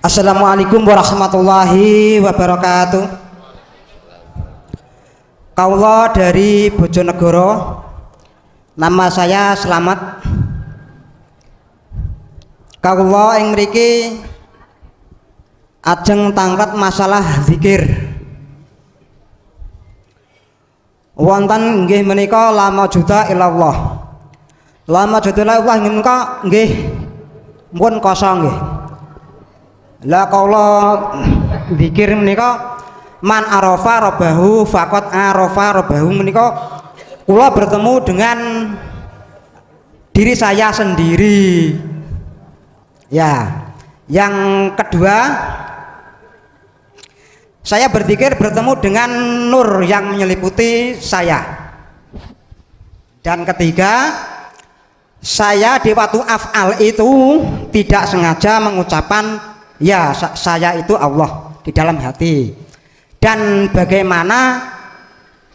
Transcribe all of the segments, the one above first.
Assalamualaikum warahmatullahi wabarakatuh. Kaula dari Bojonegoro. Nama saya Slamet. Kaula ing mriki ajeng tanglet masalah zikir. Wonten nggih menika lama juta ilallah. Lama juta ilallah menika nggih mun kosong nggih. Lah kaula zikir menika man arafa rabbahu faqat arafa rabbahu menika kula bertemu dengan diri saya sendiri. Ya, yang kedua saya berzikir bertemu dengan nur yang menyeliputi saya. Dan ketiga, saya di waktu af'al itu tidak sengaja mengucapkan ya saya itu Allah di dalam hati. Dan bagaimana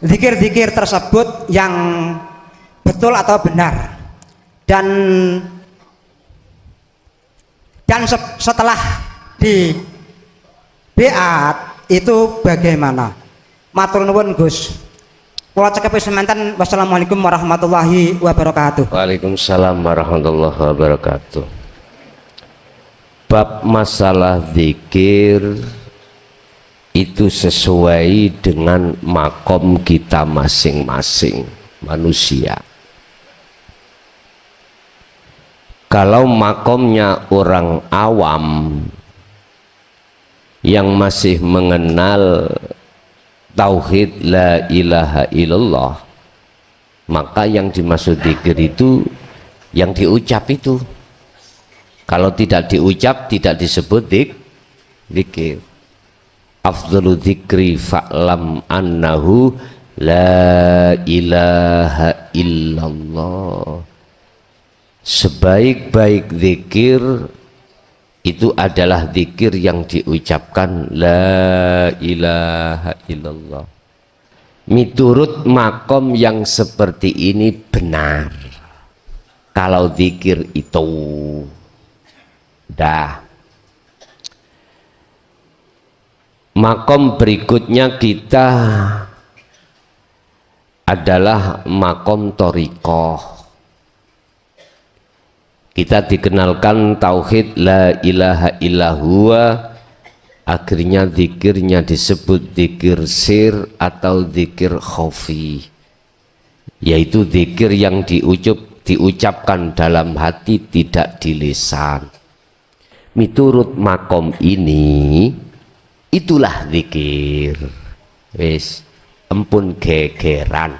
zikir-zikir tersebut yang betul atau benar. Dan setelah di beat itu bagaimana? Matur nuwun Gus. Kula cekep semanten. Wassalamualaikum warahmatullahi wabarakatuh. Waalaikumsalam warahmatullahi wabarakatuh. Bab masalah zikir itu sesuai dengan makom kita masing-masing manusia. Kalau makomnya orang awam yang masih mengenal tauhid la ilaha illallah, maka yang dimaksud zikir itu yang diucap itu. Kalau tidak diucap tidak disebut zikir. Afdhalu dzikri fa'lam annahu la ilaha illallah. Sebaik-baik zikir itu adalah zikir yang diucapkan la ilaha illallah. Miturut makom yang seperti ini benar. Kalau zikir itu dah. Makom berikutnya kita adalah makom thariqah. Kita dikenalkan tauhid la ilaha illallah, akhirnya zikirnya disebut zikir sir atau zikir khafi, yaitu zikir yang diucapkan dalam hati tidak di lisan. Miturut makom ini itulah zikir. Wis empun gegeran.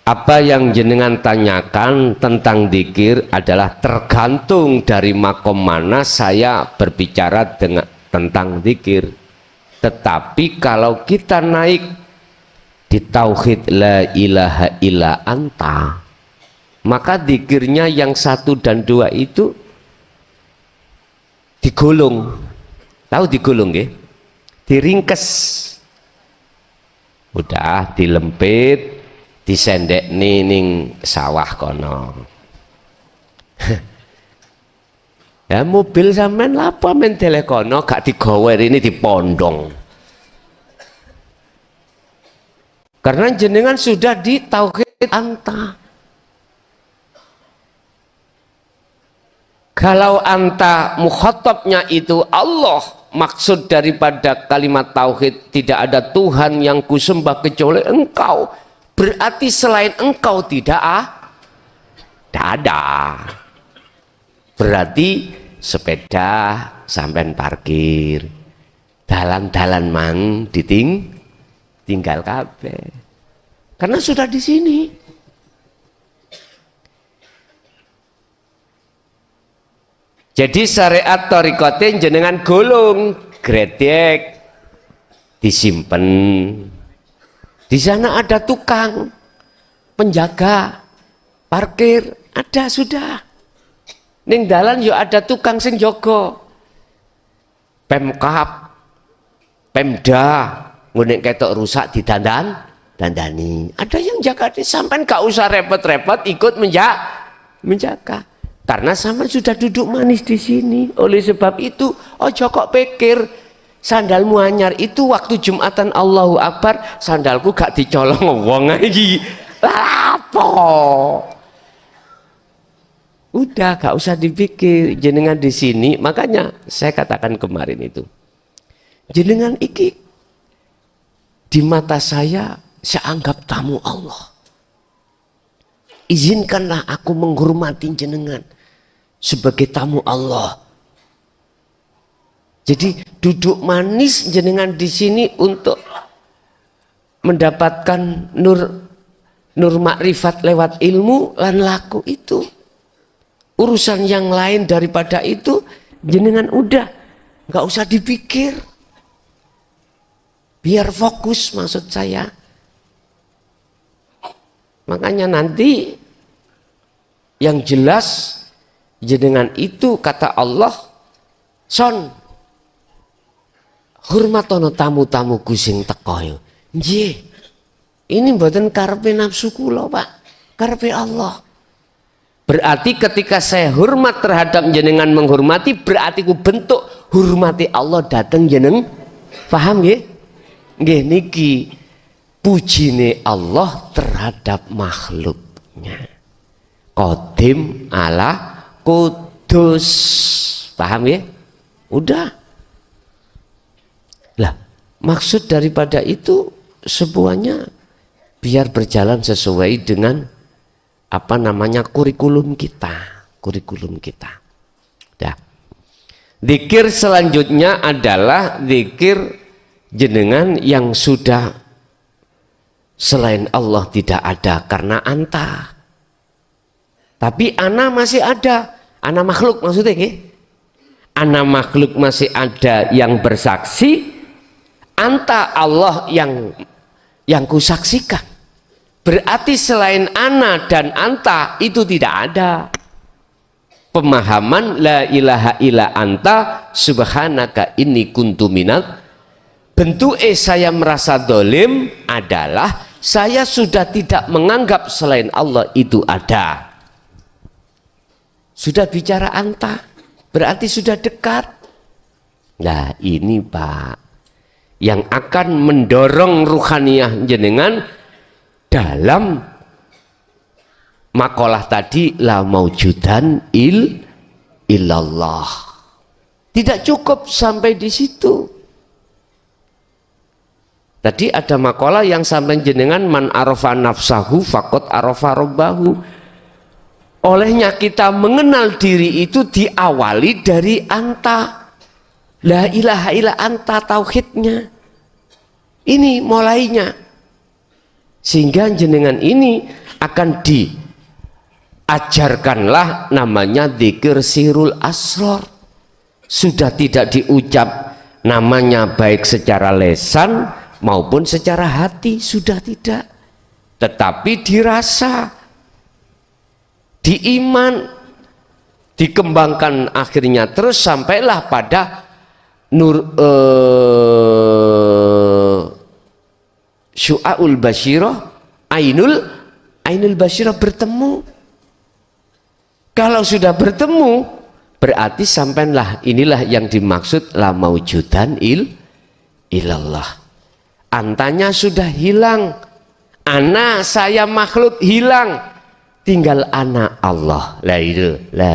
Apa yang jenengan tanyakan tentang zikir adalah tergantung dari makom mana saya berbicara tentang zikir. Tetapi kalau kita naik di tauhid la ilaha illa anta, maka zikirnya yang 1 dan 2 itu digulung. Tahu digulung nggih? Diringkes. Udah dilempit, disendek ning sawah kono. Ya mobil sampean lapo men telekono gak digower ini dipondong. Karena jenengan sudah di tauhid anta. Kalau anta mukhatabnya itu Allah, maksud daripada kalimat tauhid tidak ada Tuhan yang kusembah kecuali engkau, berarti selain engkau tidak ada. Berarti sepeda sampean parkir, dalan-dalan mang tinggal kabeh. Karena sudah di sini. Jadi syariat thariqatin jenengan gulung, gredek, disimpen. Di sana ada tukang penjaga parkir, ada sudah. Ning dalan yo ada tukang sing jogo. Pemkab, Pemda, ngunek ketok rusak dandani. Ada yang jaga, sampean gak usah repot-repot ikut menjaga. Karena sama sudah duduk manis di sini. Oleh sebab itu, ojo kok pikir sandalmu anyar itu waktu Jumatan Allahu Akbar, sandalku gak dicolong wong iki. Lah apa? Udah gak usah dipikir jenengan di sini. Makanya saya katakan kemarin itu, jenengan iki di mata saya anggap tamu Allah. Izinkanlah aku menghormati jenengan sebagai tamu Allah. Jadi duduk manis jenengan di sini untuk mendapatkan nur makrifat lewat ilmu lan laku itu. Urusan yang lain daripada itu jenengan udah nggak usah dipikir. Biar fokus maksud saya. Makanya nanti yang jelas jenengan itu kata Allah, son hormatono tamu-tamuku sing teko yo. Nggih. Ini mboten karepe nafsu kula, Pak. Karepe Allah. Berarti ketika saya hormat terhadap jenengan menghormati, berarti ku bentuk hormati Allah datang jeneng. Paham nggih? Nggih niki pujine Allah terhadap makhluknya. Qadim ala kudus. Paham ya? Udah. Lah, maksud daripada itu semuanya biar berjalan sesuai dengan apa namanya kurikulum kita. Dah. Zikir selanjutnya adalah zikir jenengan yang sudah selain Allah tidak ada karena anta. Tapi ana masih ada, ana makhluk maksudnya ya? Ana makhluk masih ada yang bersaksi, anta Allah yang kusaksikan. Berarti selain ana dan anta itu tidak ada. Pemahaman la ilaha illa anta subhanaka inni kuntu minal. Bentuk saya merasa dolim adalah saya sudah tidak menganggap selain Allah itu ada. Sudah bicara anta, berarti sudah dekat. Nah ini Pak, yang akan mendorong ruhaniyah jenengan dalam makalah tadi la maujudan illallah. Tidak cukup sampai di situ. Tadi ada makalah yang sampai jenengan man arafa nafsahu faqad arafa rabbahu. Olehnya kita mengenal diri itu diawali dari anta. La ilaha illa anta tauhidnya. Ini mulainya. Sehingga jenengan ini akan diajarkanlah namanya dzikir sirul asror. Sudah tidak diucap namanya baik secara lesan maupun secara hati, sudah tidak. Tetapi dirasa, diiman, dikembangkan akhirnya terus sampailah pada syu'aul basyirah, ainul basyirah bertemu. Kalau sudah bertemu berarti sampailah inilah yang dimaksud la maujudan ilallah. Antanya sudah hilang, ana saya makhluk hilang, tinggal ana Allah, la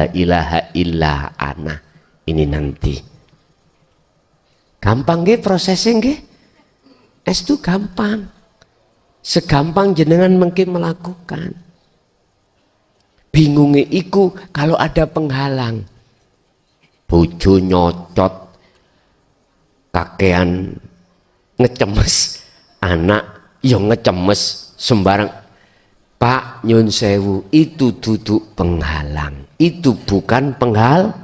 ilaha illa ana. Ini nanti gampang nggih prosesnya nggih. Itu gampang, segampang jenengan mungkin melakukan. Bingungnya iku kalau ada penghalang, bojo nyocot, kakean ngecemes, anak yang ngecemes sembarang. Pak nyun sewu, itu duduk penghalang, itu bukan penghalang,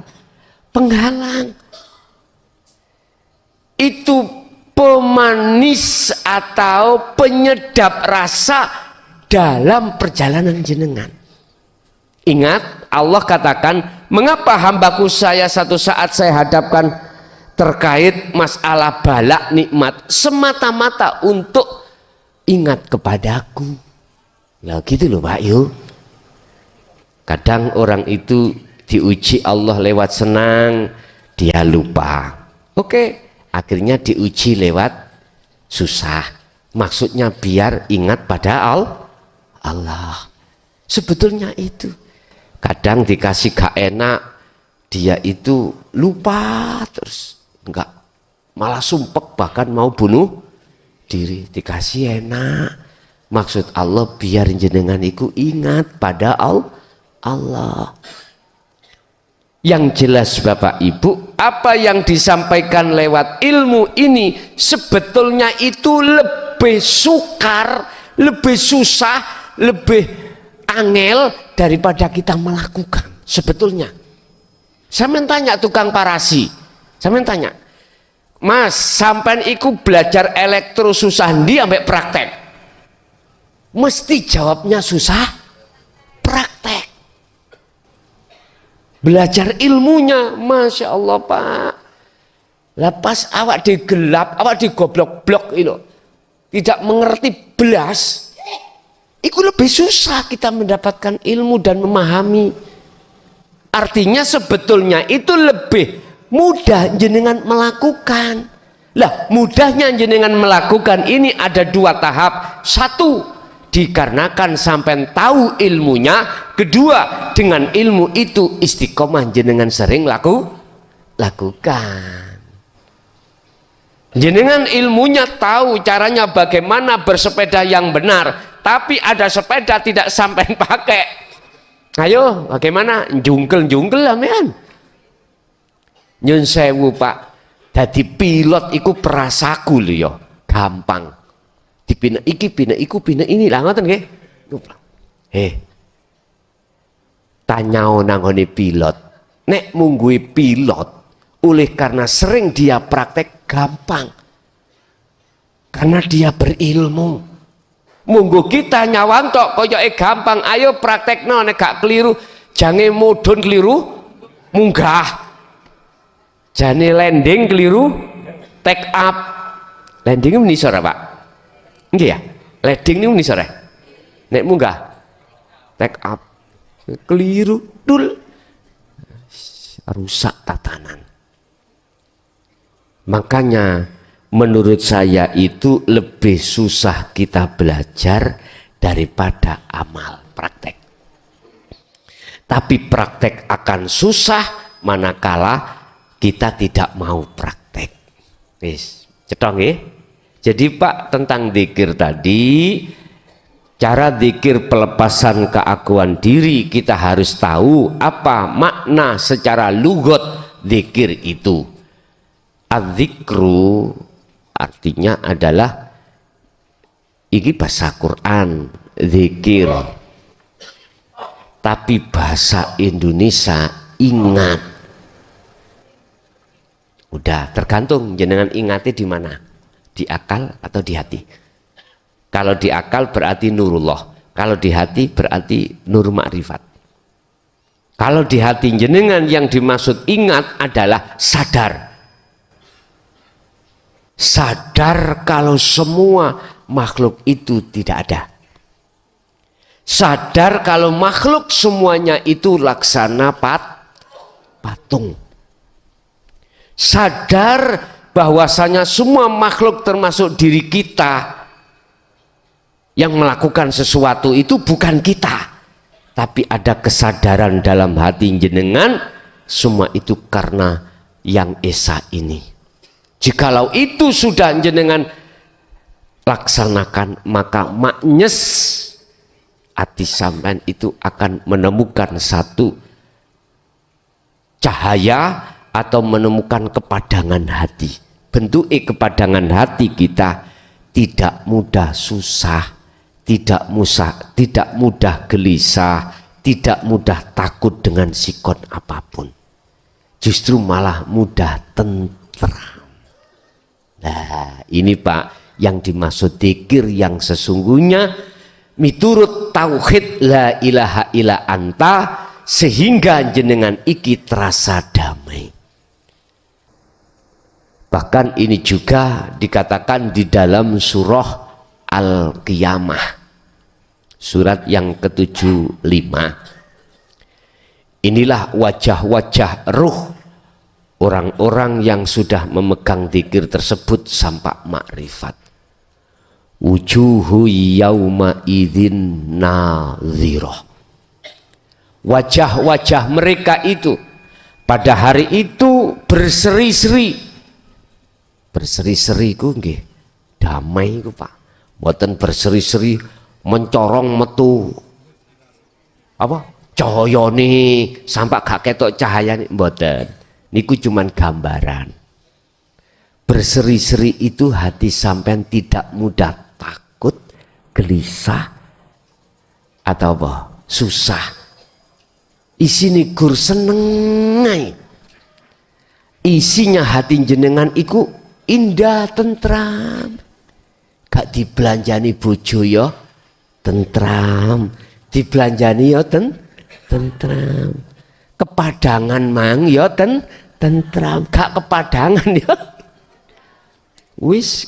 itu pemanis atau penyedap rasa dalam perjalanan jenengan. Ingat Allah katakan, mengapa hambaku saya satu saat saya hadapkan terkait masalah balak nikmat semata-mata untuk ingat kepadaku. Ya gitu loh Pak yuk. Kadang orang itu diuji Allah lewat senang, dia lupa. Oke, akhirnya diuji lewat susah. Maksudnya biar ingat pada Allah. Sebetulnya itu. Kadang dikasih gak enak, dia itu lupa terus, enggak, malah sumpek, bahkan mau bunuh diri. Dikasih enak, maksud Allah biar jenengan iku ingat pada Allah. Yang jelas Bapak Ibu, apa yang disampaikan lewat ilmu ini sebetulnya itu lebih sukar, lebih susah, lebih angel daripada kita melakukan. Sebetulnya saya tanya tukang parasi, saya tanya, Mas, sampean iku belajar elektro susah ndi ambek praktek? Mesti jawabnya susah praktek. Belajar ilmunya, Masya Allah Pak, lepas awak digelap, awak digoblok-blok itu, tidak mengerti belas, itu lebih susah kita mendapatkan ilmu dan memahami. Artinya sebetulnya itu lebih mudah jenengan melakukan. Lah, mudahnya jenengan melakukan ini ada dua tahap. Satu, dikarenakan sampai tahu ilmunya. Kedua, dengan ilmu itu istiqomah jenengan sering lakukan. Jenengan ilmunya tahu caranya bagaimana bersepeda yang benar, tapi ada sepeda tidak sampai pakai. Ayo, bagaimana? Jungkel amean. Nyun sewu Pak, dadi pilot iku perasaku lho ya, gampang. Dipina iki, pina iku, pina ini lah ngoten nggih. Tanyao nangone pilot. Nek munggui pilot, oleh karena sering dia praktek gampang. Karena dia berilmu. Munggu kita nyawang tok koyoke gampang, ayo praktekno nek gak keliru, jange mudhun keliru munggah. Jane landing keliru take up. Landing ini sore Pak. Nggih ya? Landing ini sore. Nek munggah take up. Keliru dul. Rusak tatanan. Makanya menurut saya itu lebih susah kita belajar daripada amal praktek. Tapi praktek akan susah manakala kita tidak mau praktek. Wis, cetha nggih. Jadi Pak, tentang zikir tadi, cara zikir pelepasan keakuan diri, kita harus tahu apa makna secara lugat zikir itu. Az-zikru artinya adalah ini bahasa Quran, zikir. Tapi bahasa Indonesia ingat. Udah tergantung jenengan ingatnya di mana, di akal atau di hati. Kalau di akal berarti nurullah, kalau di hati berarti nur makrifat. Kalau di hati jenengan yang dimaksud ingat adalah sadar. Sadar kalau semua makhluk itu tidak ada. Sadar kalau makhluk semuanya itu laksana patung. Sadar bahwasanya semua makhluk termasuk diri kita yang melakukan sesuatu itu bukan kita, tapi ada kesadaran dalam hati jenengan semua itu karena yang esa ini. Jikalau itu sudah jenengan laksanakan, maka maknyes hati sampean itu akan menemukan satu cahaya atau menemukan kepadangan hati. Bentuk kepadangan hati kita tidak mudah susah, tidak mudah gelisah, tidak mudah takut dengan sikon apapun. Justru malah mudah tentram. Nah, ini Pak yang dimaksud zikir yang sesungguhnya miturut tauhid la ilaha illa anta, sehingga jenengan iki terasa damai. Bahkan ini juga dikatakan di dalam surah Al-Qiyamah, surat yang ke-75. Inilah wajah-wajah ruh orang-orang yang sudah memegang zikir tersebut sampai makrifat. Wujuhu yauma idzin nadhirah. Wajah-wajah mereka itu pada hari itu berseri-seri. Berseri-seri ku nggih damai ku Pak. Mboten berseri-seri mencorong metu apa cahayane sampai gak ketok cahayane, mboten. Niku cuman gambaran. Berseri-seri itu hati sampean tidak mudah takut, gelisah atau apa? Susah. Isine gur seneng. Isinya hati jenengan iku indah tentram. Gak dibelanjani bojo ya tentram, dibelanjani ya tentram. Kepadangan mang ya tentram, gak kepadangan ya. Wis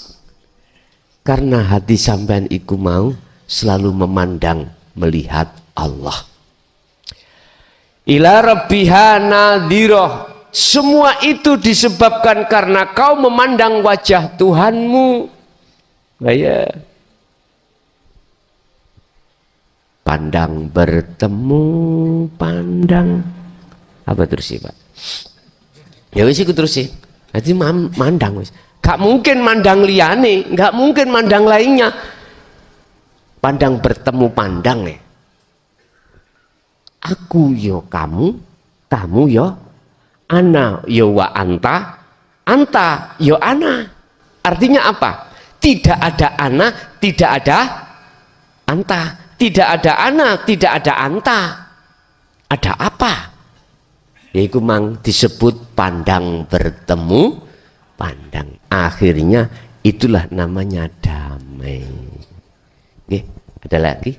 karena hati sampean iku mau selalu memandang melihat Allah. Ila rabbiha nadhirah. Semua itu disebabkan karena kau memandang wajah Tuhanmu. Ya. Pandang bertemu, pandang apa terus sih Pak? Ya wis iku terus sih. Nanti mandang wis. Gak mungkin mandang liyane, gak mungkin mandang lainnya. Pandang bertemu pandang ya. Aku yo kamu, kamu yo ana yo wa anta, anta yo ana. Artinya apa? Tidak ada ana, tidak ada anta. Tidak ada ana, tidak ada anta. Ada apa? Yaitu mang disebut pandang bertemu, pandang. Akhirnya itulah namanya damai. Oke, ada lagi?